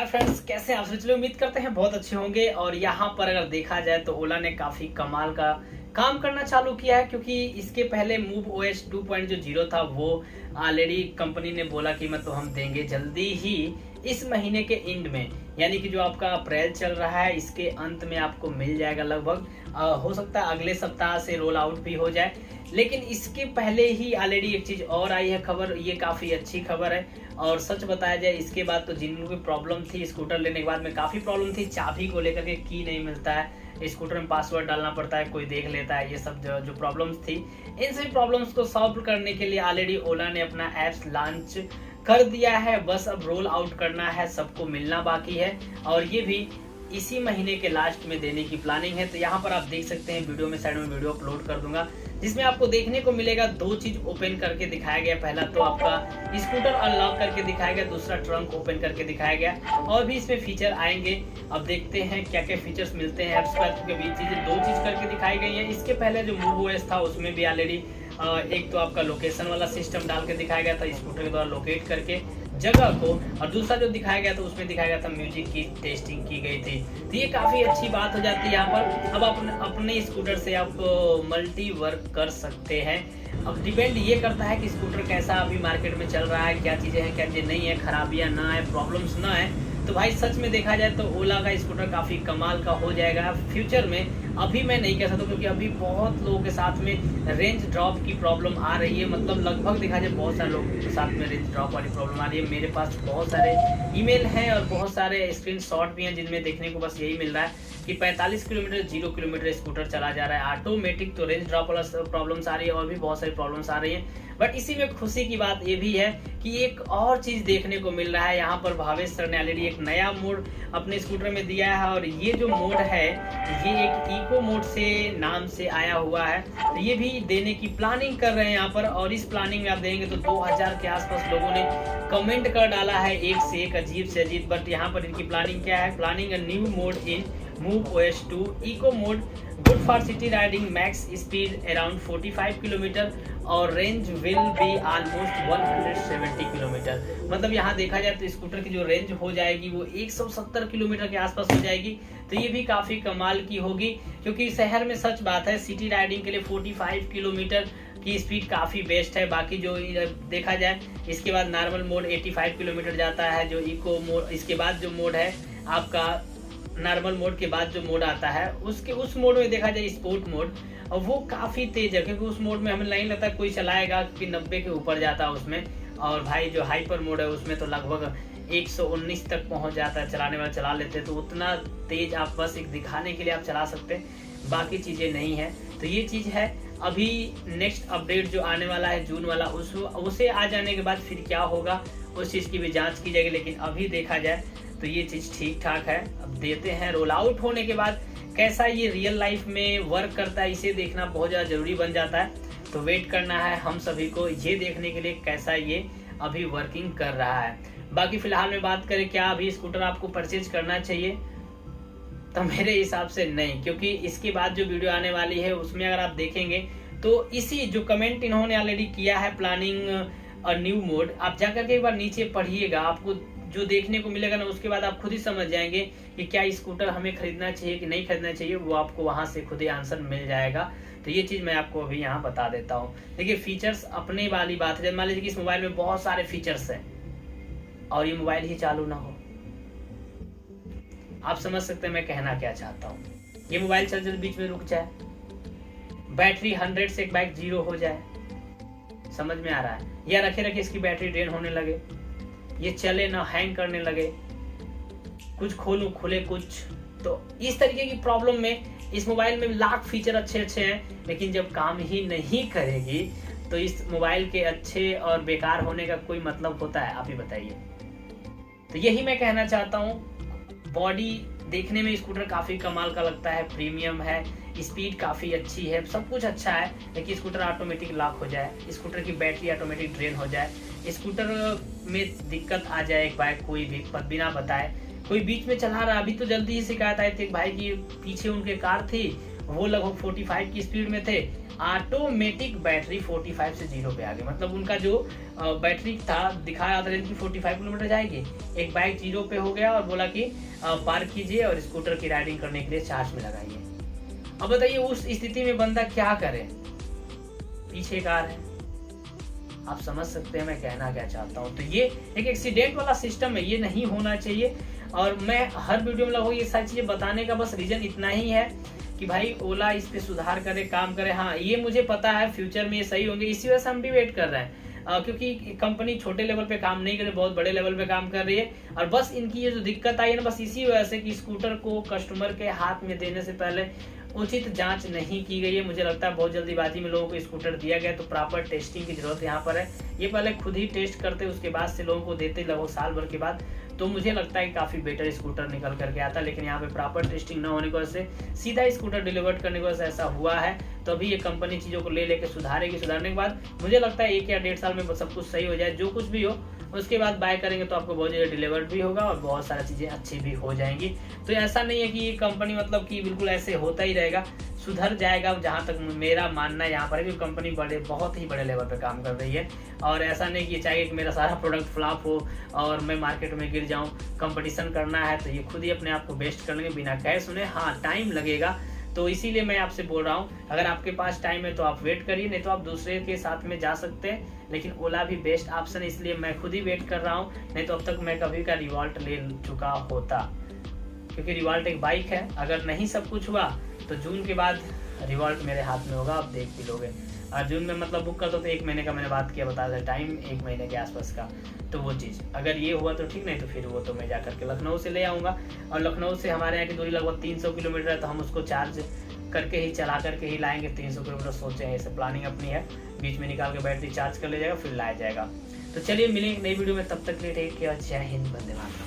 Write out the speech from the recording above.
Friends, कैसे हैं आप? चलिए उम्मीद करते हैं बहुत अच्छे होंगे। और यहाँ पर अगर देखा जाए तो ओला ने काफी कमाल का काम करना चालू किया है, क्योंकि इसके पहले मूव ओएस 2.0 था, वो ऑलरेडी कंपनी ने बोला कि मतलब हम देंगे जल्दी ही इस महीने के एंड में, यानी कि जो आपका अप्रैल चल रहा है इसके अंत में आपको मिल जाएगा लगभग। हो सकता है अगले सप्ताह से रोल आउट भी हो जाए, लेकिन इसके पहले ही ऑलरेडी एक चीज और आई है खबर, ये काफी अच्छी खबर है। और सच बताया जाए, इसके बाद तो जिन लोगों की प्रॉब्लम थी स्कूटर लेने के बाद में, काफी प्रॉब्लम थी, चाबी को लेकर के की नहीं मिलता है, स्कूटर में पासवर्ड डालना पड़ता है, कोई देख लेता है, ये सब जो प्रॉब्लम्स थी, इन सभी प्रॉब्लम्स को सॉल्व करने के लिए ऑलरेडी ओला ने अपना एप्स लॉन्च कर दिया है। बस अब रोल आउट करना है, सबको मिलना बाकी है, और ये भी इसी महीने के लास्ट में देने की प्लानिंग है। तो यहाँ पर आप देख सकते हैं, वीडियो में साइड में वीडियो अपलोड कर दूंगा, जिसमें आपको देखने को मिलेगा दो चीज ओपन करके दिखाया गया। पहला तो आपका स्कूटर अनलॉक करके दिखाया गया, दूसरा ट्रंक ओपन करके दिखाया गया, और भी इसमें फीचर आएंगे। अब देखते हैं क्या क्या फीचर्स मिलते हैं एप्स पर, क्योंकि चीजें दो चीज करके दिखाई गई है। इसके पहले जो मूव ओएस था उसमें भी ऑलरेडी एक तो आपका लोकेशन वाला सिस्टम डाल के दिखाया गया था, स्कूटर के द्वारा लोकेट करके जगह को, और दूसरा जो दिखाया गया था उसमें दिखाया गया था म्यूजिक की टेस्टिंग की गई थी। तो ये काफी अच्छी बात हो जाती है यहाँ पर। अब अपने स्कूटर से आप मल्टी वर्क कर सकते हैं। अब डिपेंड ये करता है कि स्कूटर कैसा अभी मार्केट में चल रहा है, क्या चीजें हैं, क्या चीजें नहीं है, खराबियां ना है, प्रॉब्लम्स ना है। तो भाई सच में देखा जाए तो ओला का स्कूटर काफी कमाल का हो जाएगा फ्यूचर में। अभी मैं नहीं कह सकता, क्योंकि अभी बहुत लोगों के साथ में रेंज ड्रॉप की प्रॉब्लम आ रही है। मतलब लगभग देखा जाए बहुत सारे लोगों के साथ में रेंज ड्रॉप वाली प्रॉब्लम आ रही है। मेरे पास बहुत सारे ईमेल हैं और बहुत सारे स्क्रीनशॉट भी हैं, जिनमें देखने को बस यही मिल रहा है कि 45 किलोमीटर 0 किलोमीटर स्कूटर चला जा रहा है ऑटोमेटिक। तो रेंज ड्रॉप वाला प्रॉब्लम्स आ रही है, और भी बहुत सारी प्रॉब्लम्स आ रही हैं। बट इसी में खुशी की बात ये भी है कि एक और चीज देखने को मिल रहा है। यहाँ पर भावेश सर ने ऑलरेडी एक नया मोड अपने स्कूटर में दिया है, और ये जो मोड है ये एक इको मोड से नाम से आया हुआ है। तो ये भी देने की प्लानिंग कर रहे हैं यहाँ पर, और इस प्लानिंग में आप देंगे तो 2000 के आसपास लोगों ने कमेंट कर डाला है, एक से एक अजीब से अजीब। बट यहाँ पर इनकी प्लानिंग क्या है? Planning a new mode in Move OS 2 eco mode, good for city riding, max speed around 45 kilometre, और range will be almost 170 kilometre. मतलब यहाँ देखा जाए तो स्कूटर की जो रेंज हो जाएगी वो 170 किलोमीटर के आसपास हो जाएगी। तो ये भी काफी कमाल की होगी, क्योंकि शहर में सच बात है सिटी राइडिंग के लिए 45 किलोमीटर की स्पीड काफी बेस्ट है। बाकी जो देखा जाए इसके बाद नॉर्मल मोड 85 किलोमीटर जाता है, जो इको मोड, इसके बाद जो मोड है आपका नॉर्मल मोड के बाद जो मोड आता है उसके उस मोड में देखा जाए स्पोर्ट मोड, और वो काफी तेज है, क्योंकि उस मोड में हमें नहीं लगता कोई चलाएगा कि 90 के ऊपर जाता है उसमें। और भाई जो हाइपर मोड है उसमें तो लगभग 119 तक पहुंच जाता है, चलाने वाले चला लेते हैं। तो उतना तेज आप बस एक दिखाने के लिए आप चला सकते हैं, बाकी चीजें नहीं है। तो ये चीज है। अभी नेक्स्ट अपडेट जो आने वाला है जून वाला, उसे आ जाने के बाद फिर क्या होगा उस चीज की भी जांच की जाएगी। लेकिन अभी देखा जाए तो ये चीज ठीक ठाक है। अब देते हैं रोल आउट होने के बाद कैसा ये रियल लाइफ में वर्क करता है, इसे देखना बहुत ज्यादा जरूरी बन जाता है। तो वेट करना है हम सभी को ये देखने के लिए कैसा ये अभी वर्किंग कर रहा है। बाकी फिलहाल में बात करें क्या अभी स्कूटर आपको परचेज करना चाहिए, तो मेरे हिसाब से नहीं, क्योंकि इसके बाद जो वीडियो आने वाली है उसमें अगर आप देखेंगे तो इसी जो कमेंट इन्होंने ऑलरेडी किया है प्लानिंग अ न्यू मोड, आप जाकर के एक बार नीचे पढ़िएगा, आपको जो देखने को मिलेगा ना उसके बाद आप खुद ही समझ जाएंगे कि क्या स्कूटर हमें खरीदना चाहिए कि नहीं खरीदना चाहिए। वो आपको वहां से खुद ही आंसर मिल जाएगा। तो ये चीज मैं आपको अभी यहाँ बता देता हूँ। देखिए फीचर्स अपने वाली बात है, मान लीजिए कि इस मोबाइल में बहुत सारे फीचर्स हैं और ये मोबाइल ही चालू ना हो, आप समझ सकते हैं मैं कहना क्या चाहता हूँ। ये मोबाइल चलते बीच में रुक जाए, बैटरी 100 से एक बाइक 0 हो जाए, समझ में आ रहा है, या रखे रखे इसकी बैटरी ड्रेन होने लगे, ये चले ना, हैंग करने लगे, कुछ खोलूं खुले कुछ। तो इस तरीके की प्रॉब्लम में इस मोबाइल में लाख फीचर अच्छे अच्छे हैं, लेकिन जब काम ही नहीं करेगी तो इस मोबाइल के अच्छे और बेकार होने का कोई मतलब होता है? आप ही बताइए। तो यही मैं कहना चाहता हूँ। बॉडी देखने में स्कूटर काफी कमाल का लगता है, प्रीमियम है, स्पीड काफी अच्छी है, सब कुछ अच्छा है, लेकिन स्कूटर ऑटोमेटिक लॉक हो जाए, स्कूटर की बैटरी ऑटोमेटिक ड्रेन हो जाए, स्कूटर में दिक्कत आ जाए एक बाइक कोई भी बिना बताए, कोई बीच में चला रहा। अभी तो जल्दी ही शिकायत आई थी भाई की, पीछे उनके कार थी, वो लगभग 45 की स्पीड में थे, ऑटोमेटिक बैटरी 45 से 0 पे आ गई। मतलब उनका जो बैटरी था दिखाया था कि 45 किलोमीटर जाएगी, एक बाइक 0 पे हो गया और बोला कि पार्क कीजिए और स्कूटर की राइडिंग करने के लिए चार्ज में लगाइए। अब बताइए उस स्थिति में बंदा क्या करे, पीछे कार है, आप समझ सकते हैं मैं कहना क्या चाहता हूँ। तो ये एक एक्सीडेंट वाला सिस्टम है, ये नहीं होना चाहिए। और मैं हर वीडियो में लगभग ये सारी चीजें बताने का बस रीजन इतना ही है कि भाई ओला इस पे सुधार करे, काम करे। हाँ ये मुझे पता है फ्यूचर में ये सही होंगे, इसी वजह से हम भी वेट कर रहे हैं, क्योंकि कंपनी छोटे लेवल पे काम नहीं कर रही, बहुत बड़े लेवल पे काम कर रही है। और बस इनकी ये जो दिक्कत आई है ना, बस इसी वजह से कि स्कूटर को कस्टमर के हाथ में देने से पहले उचित जांच नहीं की गई है। मुझे लगता है बहुत जल्दीबाजी में लोगों को स्कूटर दिया गया, तो प्रॉपर टेस्टिंग की जरूरत यहाँ पर है। ये पहले खुद ही टेस्ट करते, उसके बाद से लोगों को देते लगभग साल भर के बाद, तो मुझे लगता है कि काफी बेटर स्कूटर निकल करके आता। लेकिन यहाँ पे प्रॉपर टेस्टिंग न होने की वजह से सीधा स्कूटर डिलीवर करने की वजह से ऐसा हुआ है। तो अभी ये कंपनी चीजों को ले लेके सुधारेगी, सुधारने के बाद मुझे लगता है 1 या 1.5 साल में सब कुछ सही हो जाए। जो कुछ भी हो उसके बाद बाय करेंगे तो आपको बहुत जल्दी डिलीवर्ड भी होगा और बहुत सारी चीजें अच्छी भी हो जाएंगी। तो ऐसा नहीं है कि ये कंपनी मतलब कि बिल्कुल ऐसे होता ही रहेगा, सुधर जाएगा। जहां तक मेरा मानना है यहाँ पर है कि कंपनी बहुत ही बड़े लेवल पे काम कर रही है। और ऐसा नहीं कि चाहिए कि मेरा सारा प्रोडक्ट फ्लॉप हो और मैं मार्केट में गिर जाऊं। कंपटीशन करना है तो ये खुद ही अपने आप को बेस्ट कर लेंगे बिना कहे सुने। हाँ टाइम लगेगा, तो इसीलिए मैं आपसे बोल रहा हूँ अगर आपके पास टाइम है तो आप वेट करिए, नहीं तो आप दूसरे के साथ में जा सकते हैं। लेकिन ओला भी बेस्ट ऑप्शन है, इसलिए मैं खुद ही वेट कर रहा हूँ। नहीं तो अब तक मैं कभी का रिवॉल्ट ले चुका होता, क्योंकि रिवॉल्ट एक बाइक है। अगर नहीं सब कुछ हुआ तो जून के बाद रिवॉल्ट मेरे हाथ में होगा, आप देख भी लोगे। और जून में मतलब बुक करता तो 1 महीने का मैंने बात किया, बता दें टाइम 1 महीने के आसपास का। तो वो चीज़ अगर ये हुआ तो ठीक, नहीं तो फिर वो तो मैं जा करके लखनऊ से ले आऊँगा। और लखनऊ से हमारे यहाँ की दूरी लगभग 300 किलोमीटर है, तो हम उसको चार्ज करके ही चला करके ही लाएंगे। 300 किलोमीटर सोचे हैं, ऐसे प्लानिंग अपनी है। बीच में निकाल के बैटरी चार्ज कर ले जाएगा, फिर लाया जाएगा। तो चलिए मिलेंगे नई वीडियो में, तब तक के लिए टेक केयर, जय हिंद, वंदे मातरम।